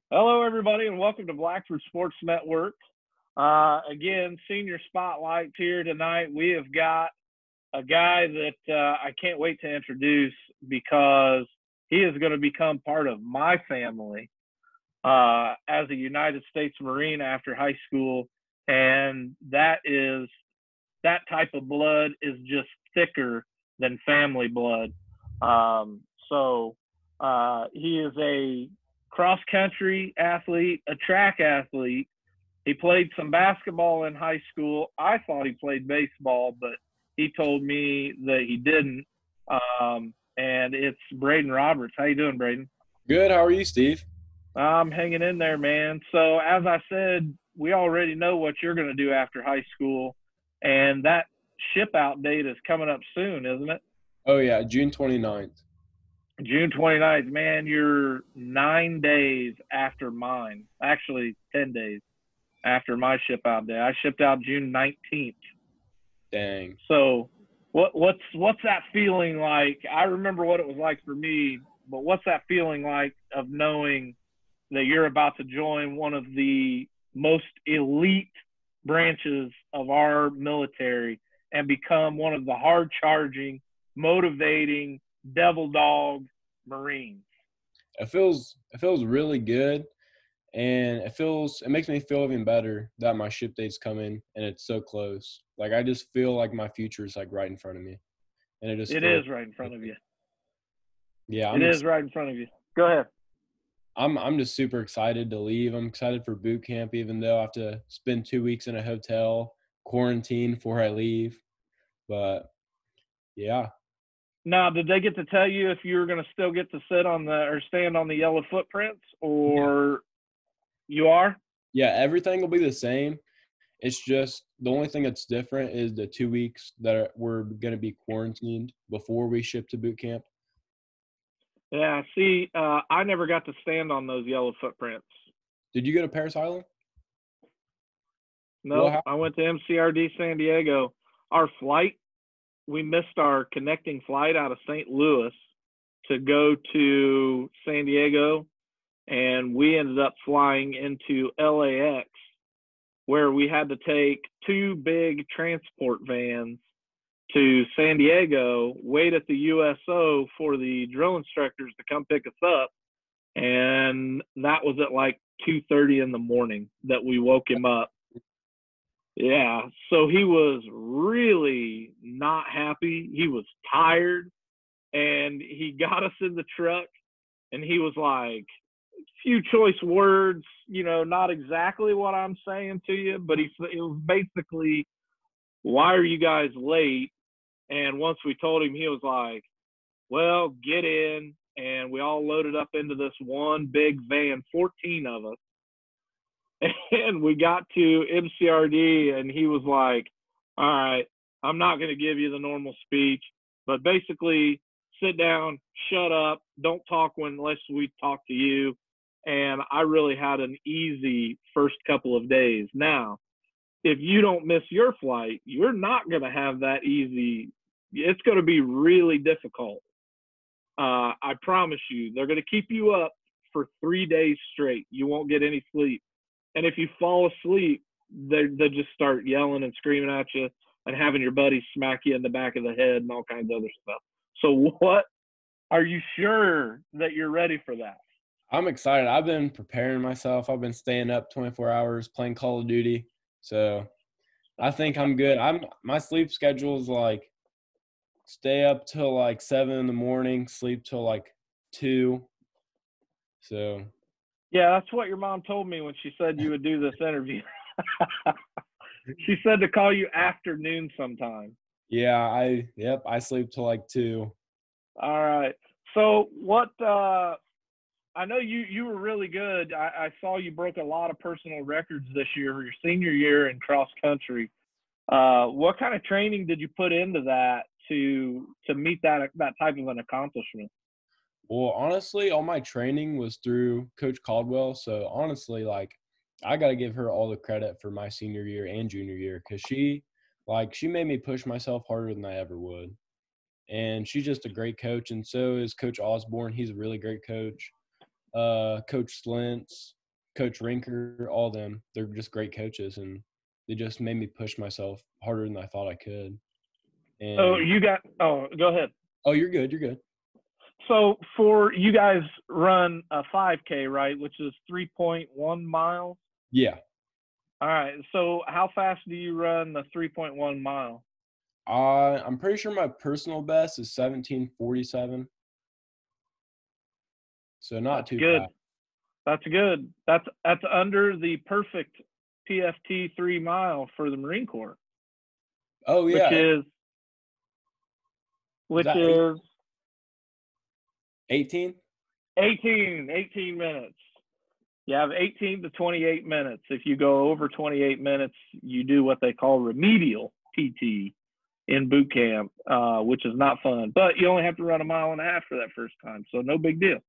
Hello, everybody, and welcome to Blackford Sports Network. Again, senior spotlights here tonight. We have got a guy that I can't wait to introduce because he is going to become part of my family as a United States Marine after high school, and that type of blood is just thicker than family blood. He is a cross country athlete, a track athlete. He played some basketball in high school. I thought he played baseball, but he told me that he didn't. And it's Braden Roberts. How you doing, Braden? Good. How are you, Steve? I'm hanging in there, man. So as I said, we already know what you're going to do after high school, and that ship out date is coming up soon, isn't it? Oh, yeah, June 29th. June 29th, man, you're 9 days after mine. Actually, 10 days after my ship out day. I shipped out June 19th. Dang. So what's that feeling like? I remember what it was like for me, but what's that feeling like of knowing that you're about to join one of the most elite branches of our military and become one of the hard charging, motivating, devil dog Marines? It feels really good, and it makes me feel even better that my ship date's coming and it's so close. Like I just feel like my future is like right in front of me, and it just It feels. is right in front of you. Yeah, It is right in front of you. Go ahead. I'm just super excited to leave. I'm excited for boot camp, even though I have to spend 2 weeks in a hotel quarantine before I leave. But yeah, Now, did they get to tell you if you were going to still get to sit on the or stand on the yellow footprints, yeah, or you are? yeah. Everything will be the same. It's just the only thing that's different is the 2 weeks that we're going to be quarantined before we ship to boot camp. Yeah. See, I never got to stand on those yellow footprints. Did you go to Paris Island? What Nope. I happened? went to MCRD San Diego. Our flight, we missed our connecting flight out of St. Louis to go to San Diego, and we ended up flying into LAX, where we had to take two big transport vans to San Diego, wait at the USO for the drill instructors to come pick us up, and that was at like 2:30 in the morning that we woke him up. Yeah, so he was really not happy. He was tired, and he got us in the truck, and he was like, few choice words, not exactly what I'm saying to you, but it was basically, why are you guys late? And once we told him, he was like, well, get in. And we all loaded up into this one big van, 14 of us. And we got to MCRD, and he was like, all right, I'm not going to give you the normal speech, but basically, sit down, shut up, don't talk unless we talk to you. And I really had an easy first couple of days. Now, if you don't miss your flight, you're not going to have that easy. It's going to be really difficult. I promise you, they're going to keep you up for 3 days straight. You won't get any sleep. And if you fall asleep, they just start yelling and screaming at you and having your buddies smack you in the back of the head and all kinds of other stuff. So, what are you sure that you're ready for that? I'm excited. I've been preparing myself. I've been staying up 24 hours playing Call of Duty. So I think I'm good. My sleep schedule is like stay up till like 7 in the morning, sleep till like 2. So Yeah, that's what your mom told me when she said you would do this interview. She said to call you afternoon sometime. yeah, I sleep till like 2. All right. So what I know you were really good. I saw you broke a lot of personal records this year for your senior year in cross country. What kind of training did you put into that to meet that type of an accomplishment? Well, honestly, all my training was through Coach Caldwell. So honestly, like I got to give her all the credit for my senior year and junior year because she made me push myself harder than I ever would. And she's just a great coach. And so is Coach Osborne. He's a really great coach. Coach Slintz. Coach Rinker, all them. They're just great coaches, and they just made me push myself harder than I thought I could. Oh, And go ahead. oh, you're good. You're good. So for you guys run a 5K, right, which is 3.1 miles? Yeah. All right. So how fast do you run the 3.1 mile? I'm pretty sure my personal best is 17:47. So not That's too good. fast. That's good. That's under the perfect PFT 3 mile for the Marine Corps, Oh which yeah. is Is which that is 18? 18 minutes. You have 18 to 28 minutes. If you go over 28 minutes, you do what they call remedial PT in boot camp, which is not fun. But you only have to run a mile and a half for that first time, so no big deal.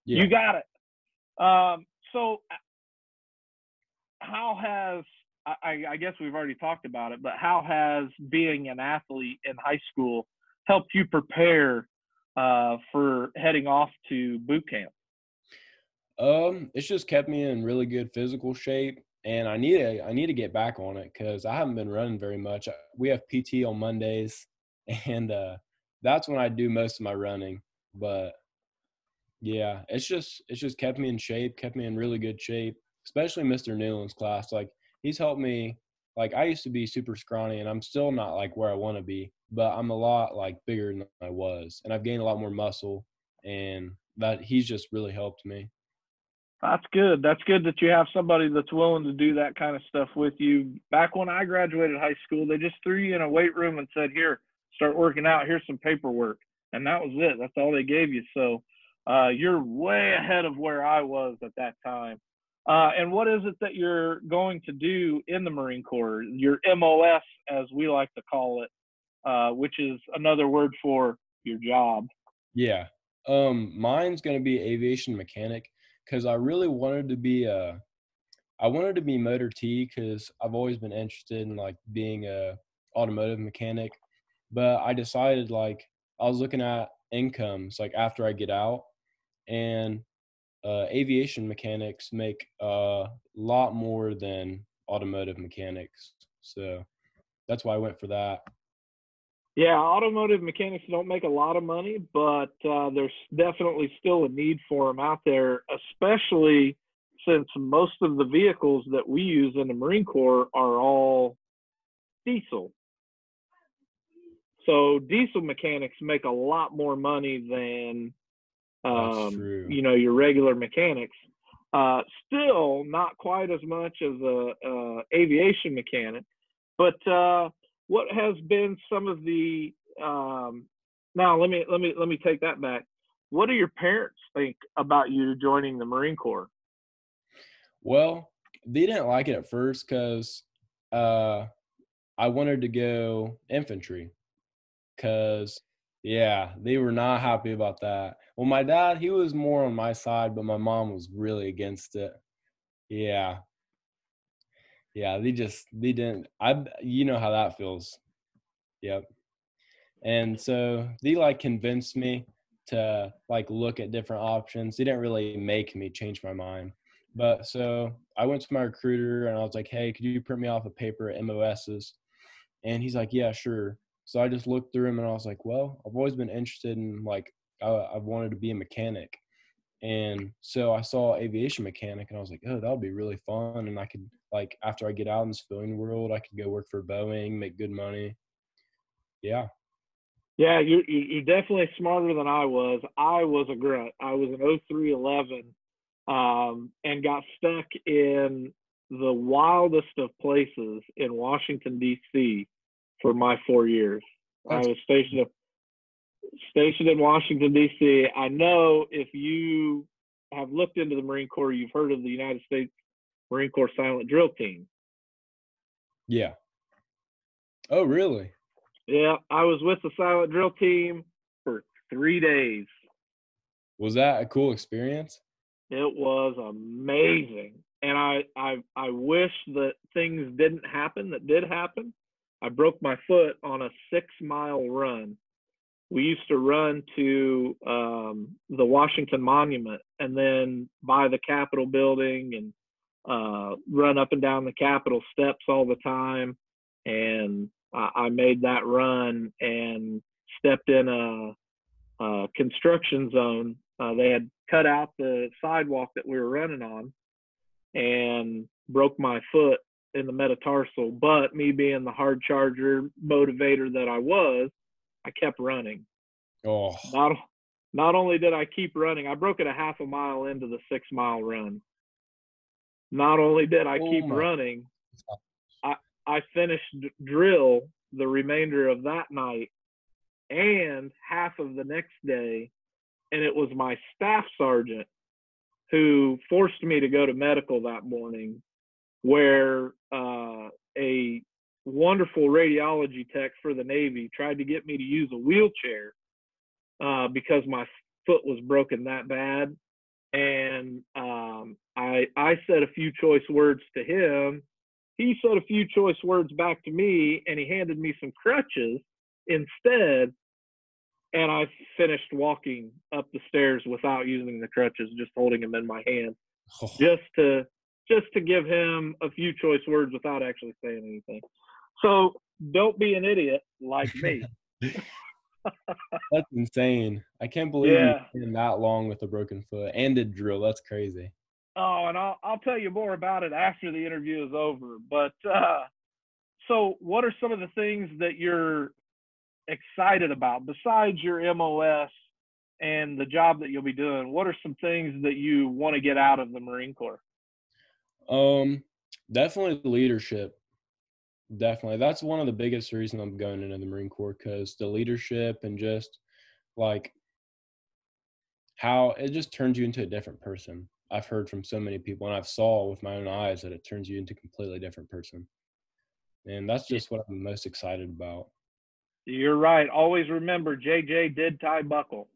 Yeah. You got it. So how has I guess we've already talked about it, but how has being an athlete in high school helped you prepare for heading off to boot camp? It's just kept me in really good physical shape, and I need to get back on it because I haven't been running very much. We have PT on Mondays, and that's when I do most of my running. But yeah, it's just kept me in shape, kept me in really good shape, especially Mr. Newland's class. Like he's helped me. Like I used to be super scrawny, and I'm still not like where I want to be, but I'm a lot like bigger than I was, and I've gained a lot more muscle, and that he's just really helped me. That's good. That's good that you have somebody that's willing to do that kind of stuff with you. Back when I graduated high school, they just threw you in a weight room and said, "Here, start working out. Here's some paperwork," and that was it. That's all they gave you. So you're way ahead of where I was at that time. And what is it that you're going to do in the Marine Corps? Your MOS, as we like to call it, which is another word for your job. Yeah. Mine's gonna be aviation mechanic because I wanted to be motor T because I've always been interested in like being a automotive mechanic, but I decided like I was looking at incomes like after I get out, and aviation mechanics make a lot more than automotive mechanics, so that's why I went for that. Yeah, automotive mechanics don't make a lot of money, but there's definitely still a need for them out there, especially since most of the vehicles that we use in the Marine Corps are all diesel. So diesel mechanics make a lot more money than That's true. your regular mechanics. Still not quite as much as a aviation mechanic, but what has been some of the now let me take that back. What do your parents think about you joining the Marine Corps? Well, they didn't like it at first because uh, I wanted to go infantry. Cause yeah, they were not happy about that. Well, my dad, he was more on my side, but my mom was really against it. Yeah. Yeah, they didn't you know how that feels. Yep. And so they like convinced me to like look at different options. They didn't really make me change my mind. But so I went to my recruiter and I was like, "Hey, could you print me off a paper at MOS's?" And he's like, "Yeah, sure." So I just looked through him and I was like, "Well, I've always been interested in like I've wanted to be a mechanic." And so I saw aviation mechanic and I was like, "Oh, that would be really fun." And I could like after I get out in the civilian world, I could go work for Boeing, make good money. Yeah. Yeah, you're definitely smarter than I was. I was a grunt. I was an 0311 and got stuck in the wildest of places in Washington D.C. for my 4 years. I That's was stationed in Washington D.C. I know if you have looked into the Marine Corps, you've heard of the United States Marine Corps Silent Drill Team. yeah. Oh, really? Yeah, I was with the Silent Drill Team for 3 days. Was that a cool experience? It was amazing. And I wish that things didn't happen that did happen. I broke my foot on a 6 mile run. We used to run to the Washington Monument and then by the Capitol building and run up and down the Capitol steps all the time. And I made that run and stepped in a construction zone. They had cut out the sidewalk that we were running on and broke my foot in the metatarsal. But me being the hard charger motivator that I kept running. Oh, Not only did I keep running, I broke it a half a mile into the 6-mile run. Not only did I keep running, I finished drill the remainder of that night and half of the next day. And it was my staff sergeant who forced me to go to medical that morning, where a wonderful radiology tech for the Navy tried to get me to use a wheelchair because my foot was broken that bad. And I said a few choice words to him. He said a few choice words back to me, and he handed me some crutches instead. And I finished walking up the stairs without using the crutches, just holding them in my hand, just to give him a few choice words without actually saying anything. So don't be an idiot like me. That's insane. I can't believe you've been that long with a broken foot and did drill. That's crazy. Oh, and I'll tell you more about it after the interview is over. But so what are some of the things that you're excited about besides your MOS and the job that you'll be doing? What are some things that you want to get out of the Marine Corps? Definitely leadership. Definitely. That's one of the biggest reasons I'm going into the Marine Corps, because the leadership and just like how it just turns you into a different person. I've heard from so many people, and I've saw with my own eyes that it turns you into a completely different person. And that's just what I'm most excited about. You're right. Always remember, JJ did tie buckle.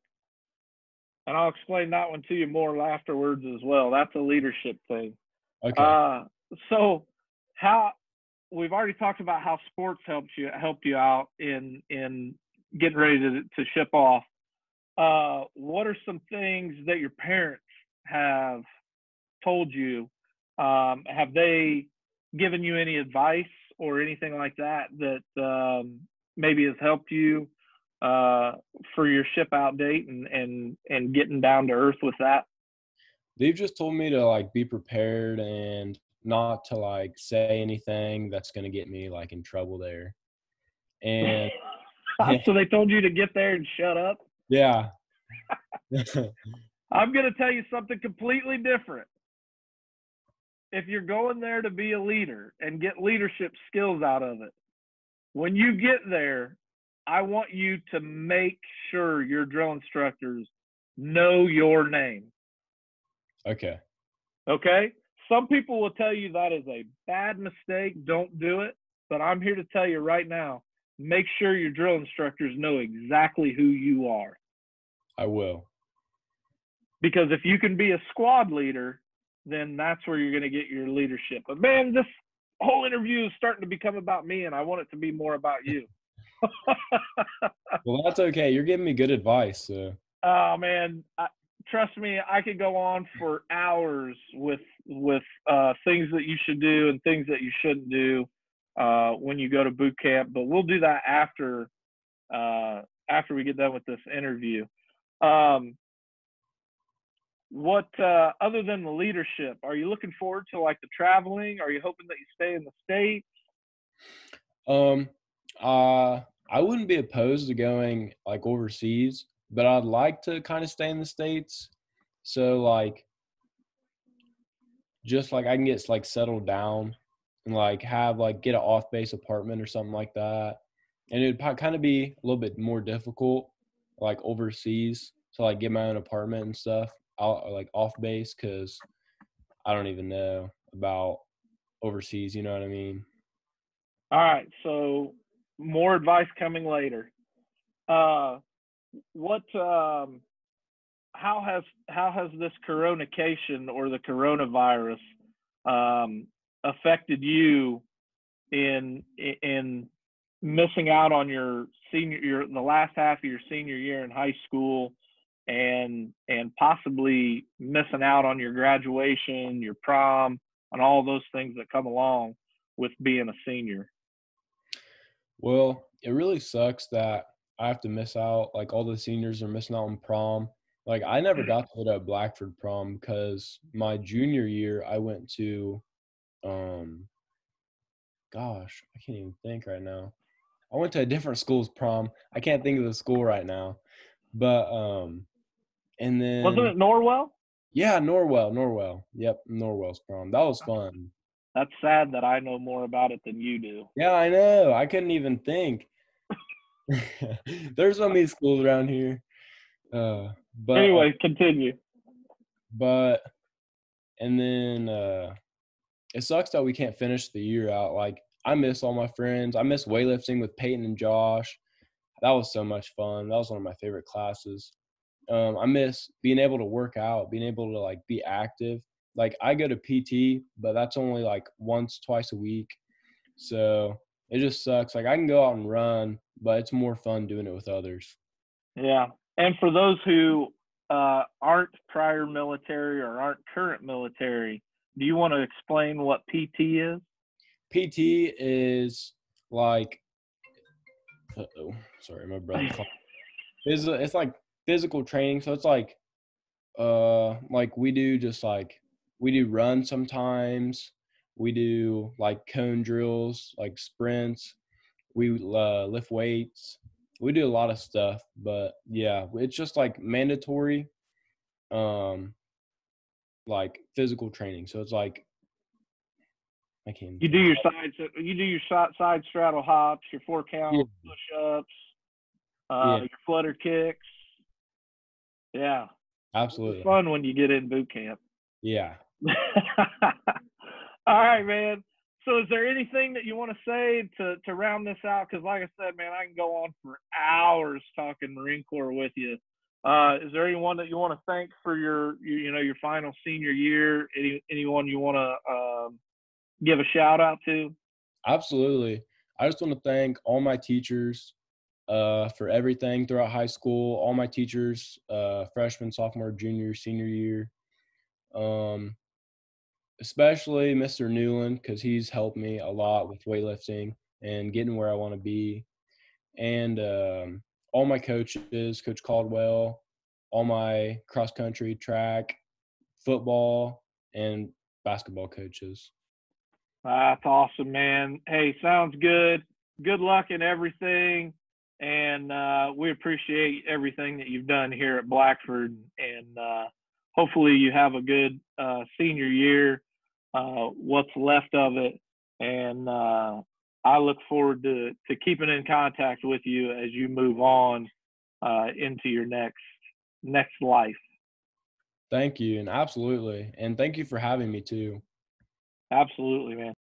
And I'll explain that one to you more afterwards as well. That's a leadership thing. Okay. So we've already talked about how sports helped you out in getting ready to ship off. What are some things that your parents have told you? Have they given you any advice or anything like that maybe has helped you for your ship out date and getting down to earth with that? They've just told me to like be prepared and not to like say anything that's going to get me like in trouble there. And so they told you to get there and shut up? Yeah. I'm going to tell you something completely different. If you're going there to be a leader and get leadership skills out of it, when you get there, I want you to make sure your drill instructors know your name. Okay. Okay? Some people will tell you that is a bad mistake. Don't do it. But I'm here to tell you right now, make sure your drill instructors know exactly who you are. I will. Because if you can be a squad leader, then that's where you're going to get your leadership. But man, this whole interview is starting to become about me, and I want it to be more about you. Well, that's okay. You're giving me good advice. So. Oh man, trust me, I could go on for hours with things that you should do and things that you shouldn't do when you go to boot camp. But we'll do that after we get done with this interview. What other than the leadership, are you looking forward to like the traveling? Are you hoping that you stay in the States? I wouldn't be opposed to going like overseas, but I'd like to kind of stay in the States. So like, just like I can get like settled down and like have like get an off base apartment or something like that. And it'd kind of be a little bit more difficult like overseas to like get my own apartment and stuff out like off base, because I don't even know about overseas, you know what I mean? All right, so more advice coming later. How has this coronacation or the coronavirus affected you in missing out on the last half of your senior year in high school, and possibly missing out on your graduation, your prom, and all those things that come along with being a senior? Well, it really sucks that I have to miss out. Like all the seniors are missing out on prom. Like I never got to go to Blackford prom because my junior year I went to, um, gosh, I can't even think right now. I went to a different school's prom. I can't think of the school right now, but and Wasn't then it Norwell? yeah, Norwell. Yep, Norwell's prom. That was fun. That's sad that I know more about it than you do. Yeah, I know. I couldn't even think. There's so many schools around here. Uh, but uh, Anyway, continue. but and then it sucks that we can't finish the year out. Like I miss all my friends. I miss weightlifting with Peyton and Josh. That was so much fun. That was one of my favorite classes. I miss being able to work out, being able to like be active. Like I go to PT, but that's only like once, twice a week. So it just sucks. Like I can go out and run, but it's more fun doing it with others. Yeah. And for those who aren't prior military or aren't current military, do you want to explain what PT is? PT is like, sorry, my brother. It's like physical training. So it's like we do just like we do run sometimes. We do like cone drills, like sprints. We lift weights. We do a lot of stuff, but yeah, it's just like mandatory, um, like physical training. So it's like I can't You do think. your side straddle hops, your 4 count Yeah, push ups, yeah, your flutter kicks. Yeah. It's absolutely. fun when you get in boot camp. Yeah. All right, man. So is there anything that you want to say to round this out? Because like I said, man, I can go on for hours talking Marine Corps with you. Is there anyone that you want to thank for your final senior year? Anyone you want to give a shout out to? Absolutely. I just want to thank all my teachers for everything throughout high school, all my teachers, freshman, sophomore, junior, senior year, um, especially Mr. Newland because he's helped me a lot with weightlifting and getting where I want to be. And all my coaches, Coach Caldwell, all my cross country, track, football, and basketball coaches. That's awesome, man. Hey, sounds good. Good luck in everything. And we appreciate everything that you've done here at Blackford. And hopefully you have a good senior year, what's left of it. And I look forward to keeping in contact with you as you move on into your next life. Thank you, and absolutely. And thank you for having me too. Absolutely, man.